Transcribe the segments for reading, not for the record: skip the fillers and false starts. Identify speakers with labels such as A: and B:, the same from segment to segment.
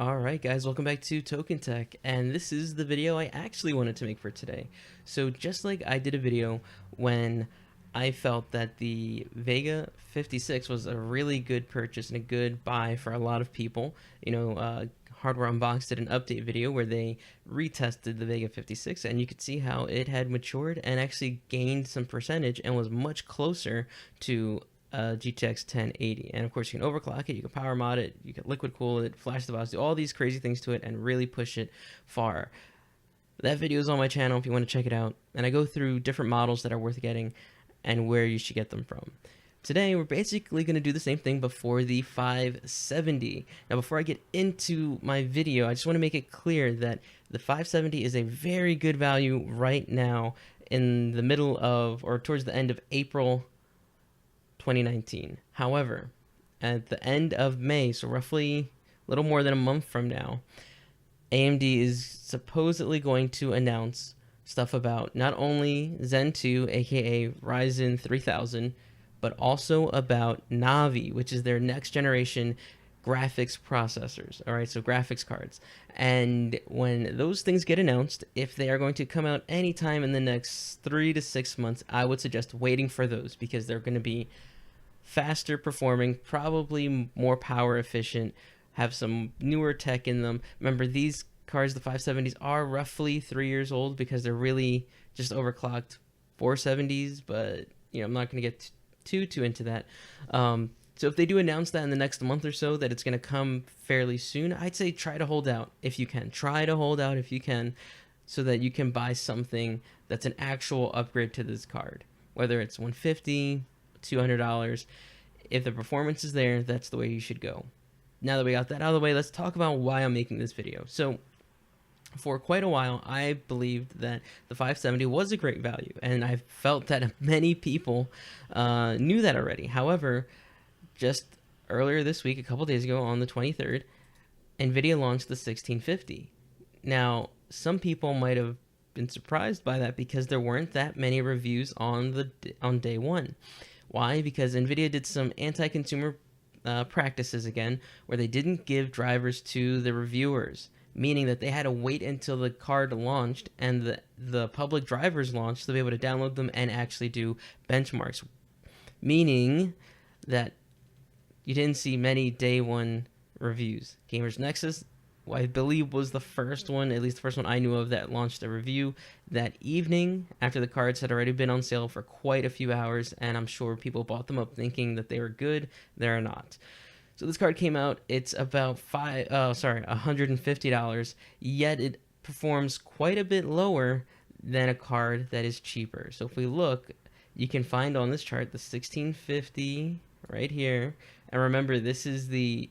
A: Alright guys, welcome back to Token Tech, and this is the video I actually wanted to make for today. So just like I did a video when I felt that the Vega 56 was a really good purchase and a good buy for a lot of people. Hardware Unboxed did an update video where they retested the Vega 56, and you could see how it had matured and actually gained some percentage and was much closer to GTX 1080. And of course, you can overclock it, you can power mod it, you can liquid cool it, flash the BIOS, do all these crazy things to it and really push it far. That video is on my channel if you want to check it out, and I go through different models that are worth getting and where you should get them from. Today, we're basically going to do the same thing before the 570. Now, before I get into my video, I just want to make it clear that the 570 is a very good value right now in the middle of, or towards the end of April 2019. However, at the end of May, so roughly a little more than a month from now, AMD is supposedly going to announce stuff about not only Zen 2, aka Ryzen 3000, but also about Navi, which is their next generation graphics processors. All right, so graphics cards. And when those things get announced, if they are going to come out anytime in the next 3 to 6 months, I would suggest waiting for those because they're going to be faster performing, probably more power efficient, have some newer tech in them. Remember, these cards, the 570s, are roughly 3 years old because they're really just overclocked 470s, but I'm not going to get too into that. So if they do announce that in the next month or so, that it's going to come fairly soon, I'd say try to hold out if you can. Try to hold out if you can, so that you can buy something that's an actual upgrade to this card, whether it's $150, $200. If the performance is there, that's the way you should go. Now that we got that out of the way, let's talk about why I'm making this video. So for quite a while, I believed that the 570 was a great value, and I felt that many people knew that already. However, just earlier this week, a couple days ago on the 23rd, Nvidia launched the 1650. Now, some people might have been surprised by that because there weren't that many reviews on day one. Why? Because Nvidia did some anti-consumer practices again, where they didn't give drivers to the reviewers, meaning that they had to wait until the card launched and the public drivers launched to be able to download them and actually do benchmarks, meaning that you didn't see many day one reviews. Gamers Nexus, I believe, was the first one, at least the first one I knew of, that launched a review that evening after the cards had already been on sale for quite a few hours, and I'm sure people bought them up thinking that they were good. They're not. So this card came out, it's about $150, yet it performs quite a bit lower than a card that is cheaper. So if we look, you can find on this chart the 1650 right here, and remember, this is the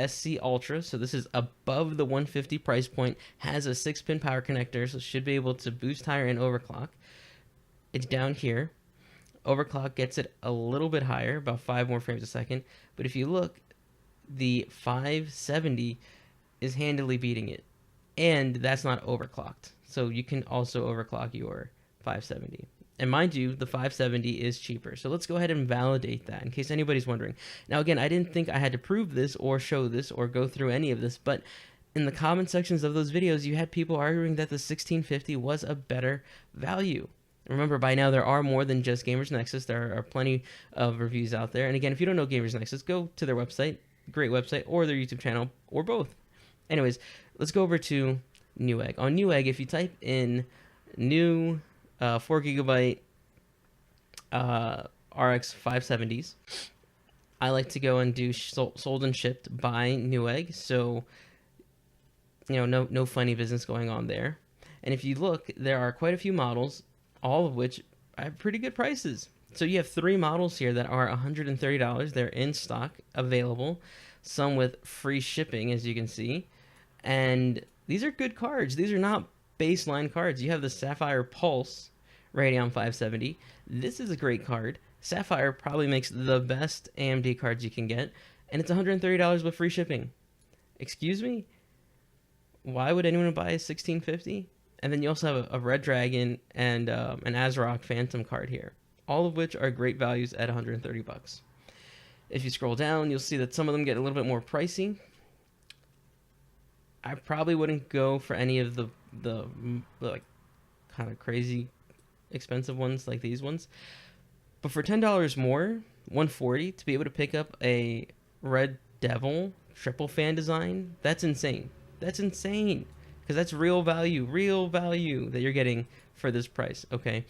A: SC Ultra, so this is above the 150 price point, has a 6-pin power connector, so should be able to boost higher and overclock. It's down here. Overclock gets it a little bit higher, about 5 more frames a second, but if you look, the 570 is handily beating it, and that's not overclocked, so you can also overclock your 570. And mind you, the 570 is cheaper. So let's go ahead and validate that in case anybody's wondering. Now, again, I didn't think I had to prove this or show this or go through any of this, but in the comment sections of those videos, you had people arguing that the 1650 was a better value. Remember, by now, there are more than just Gamers Nexus. There are plenty of reviews out there. And again, if you don't know Gamers Nexus, go to their website, great website, or their YouTube channel, or both. Anyways, let's go over to Newegg. On Newegg, if you type in new 4GB RX 570s, I like to go and do sold and shipped by Newegg, so no funny business going on there. And if you look, there are quite a few models, all of which have pretty good prices. So you have 3 models here that are $130. They're in stock, available, some with free shipping, as you can see. And these are good cards. These are not baseline cards. You have the Sapphire Pulse Radeon 570. This is a great card. Sapphire probably makes the best AMD cards you can get, and it's $130 with free shipping. Excuse me? Why would anyone buy a 1650? And then you also have a Red Dragon and an Azeroth Phantom card here, all of which are great values at $130. If you scroll down, you'll see that some of them get a little bit more pricey. I probably wouldn't go for any of the like kind of crazy expensive ones like these ones. But for $10 more, 140 to be able to pick up a Red Devil triple fan design, that's insane. That's insane because that's real value that you're getting for this price. Okay.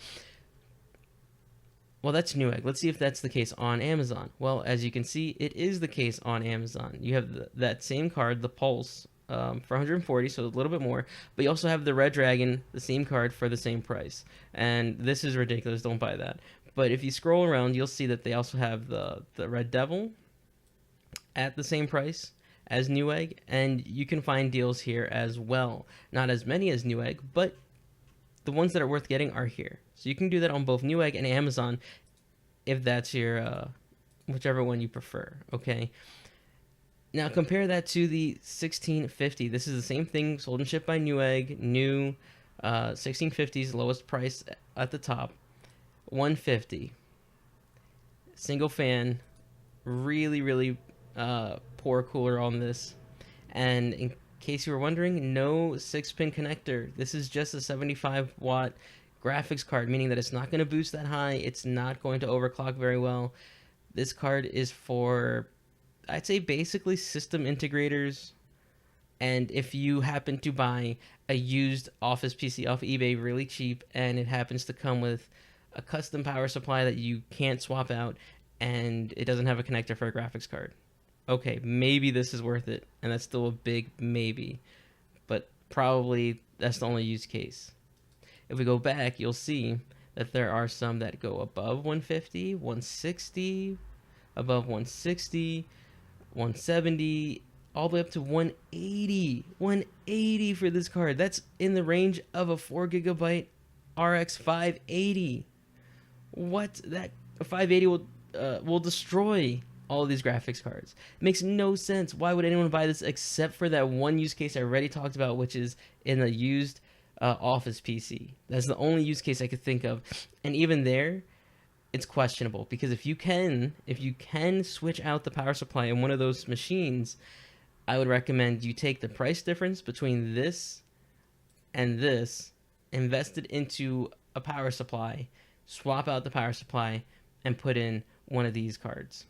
A: Well, that's Newegg. Let's see if that's the case on Amazon. Well, as you can see, it is the case on Amazon. You have that same card, the Pulse, for 140, so a little bit more. But you also have the Red Dragon, the same card for the same price. And this is ridiculous. Don't buy that. But if you scroll around, you'll see that they also have the Red Devil at the same price as Newegg, and you can find deals here as well. Not as many as Newegg, but the ones that are worth getting are here. So you can do that on both Newegg and Amazon if that's your whichever one you prefer. Okay. Now compare that to the 1650. This is the same thing, sold and shipped by Newegg. New 1650s, lowest price at the top, 150. Single fan, really poor cooler on this. And in case you were wondering, no 6-pin connector. This is just a 75-watt graphics card, meaning that it's not going to boost that high. It's not going to overclock very well. This card is for, I'd say, basically system integrators. And if you happen to buy a used Office PC off eBay really cheap, and it happens to come with a custom power supply that you can't swap out, and it doesn't have a connector for a graphics card, okay, maybe this is worth it. And that's still a big maybe. But probably that's the only use case. If we go back, you'll see that there are some that go above 150, 160, above 160, 170, all the way up to 180. 180 for this card. That's in the range of a 4GB RX 580. What? That 580 will destroy all of these graphics cards. It makes no sense. Why would anyone buy this except for that one use case I already talked about, which is in a used Office PC? That's the only use case I could think of, and even there, it's questionable, because if you can switch out the power supply in one of those machines, I would recommend you take the price difference between this and this, invest it into a power supply, swap out the power supply, and put in one of these cards.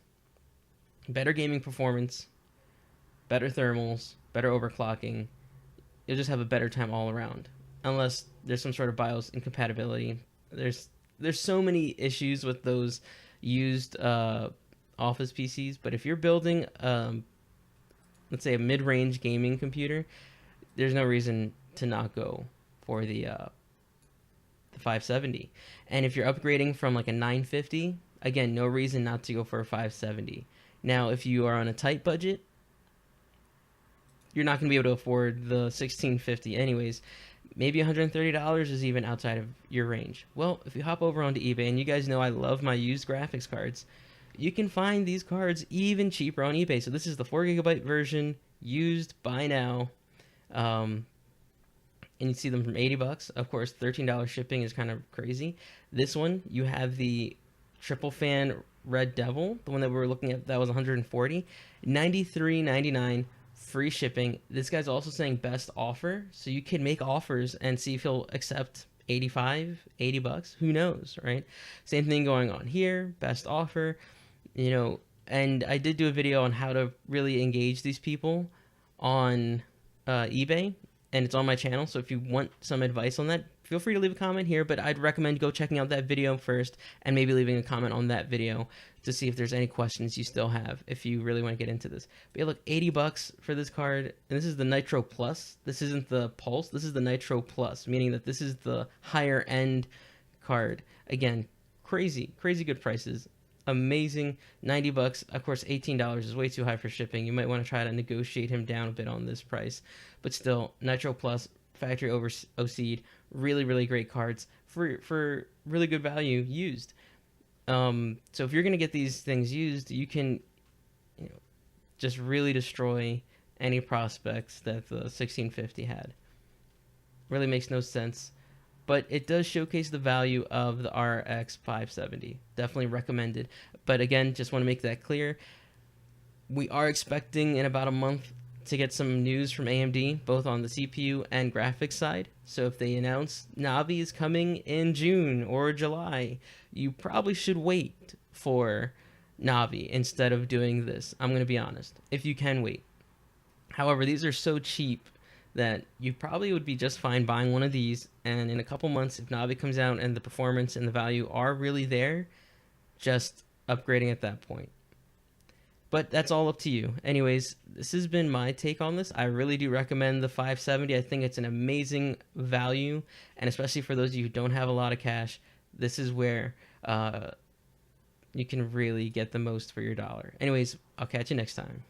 A: Better gaming performance, better thermals, better overclocking. You'll just have a better time all around. Unless there's some sort of BIOS incompatibility. There's so many issues with those used Office PCs. But if you're building, let's say, a mid-range gaming computer, there's no reason to not go for the 570. And if you're upgrading from like a 950, again, no reason not to go for a 570. Now, if you are on a tight budget, you're not going to be able to afford the 1650 anyways. Maybe $130 is even outside of your range. Well, if you hop over onto eBay, and you guys know I love my used graphics cards, you can find these cards even cheaper on eBay. So this is the 4GB version, used, buy now. And you see them from $80. Of course, $13 shipping is kind of crazy. This one, you have the triple fan Red Devil, the one that we were looking at, that was $140. $93.99 free shipping. This guy's also saying best offer, so you can make offers and see if he'll accept $80. Who knows, right? Same thing going on here, best offer, and I did do a video on how to really engage these people on eBay, and it's on my channel, so if you want some advice on that, feel free to leave a comment here, but I'd recommend go checking out that video first and maybe leaving a comment on that video to see if there's any questions you still have if you really want to get into this. But yeah, look, $80 for this card, and this is the Nitro Plus. This isn't the Pulse, this is the Nitro Plus, meaning that this is the higher end card. Again, crazy good prices. Amazing. $90. Of course, $18 is way too high for shipping. You might want to try to negotiate him down a bit on this price, but still, Nitro Plus, factory OC'd, really great cards for really good value used. So if you're gonna get these things used, you can just really destroy any prospects that the 1650 had. Really makes no sense, but it does showcase the value of the RX 570. Definitely recommended. But again, just want to make that clear. We are expecting in about a month to get some news from AMD, both on the CPU and graphics side. So if they announce Navi is coming in June or July, you probably should wait for Navi instead of doing this. I'm going to be honest, if you can wait. However, these are so cheap that you probably would be just fine buying one of these, and in a couple months, if Navi comes out and the performance and the value are really there, just upgrading at that point. But that's all up to you. Anyways, this has been my take on this. I really do recommend the 570. I think it's an amazing value, and especially for those of you who don't have a lot of cash, this is where you can really get the most for your dollar. Anyways, I'll catch you next time.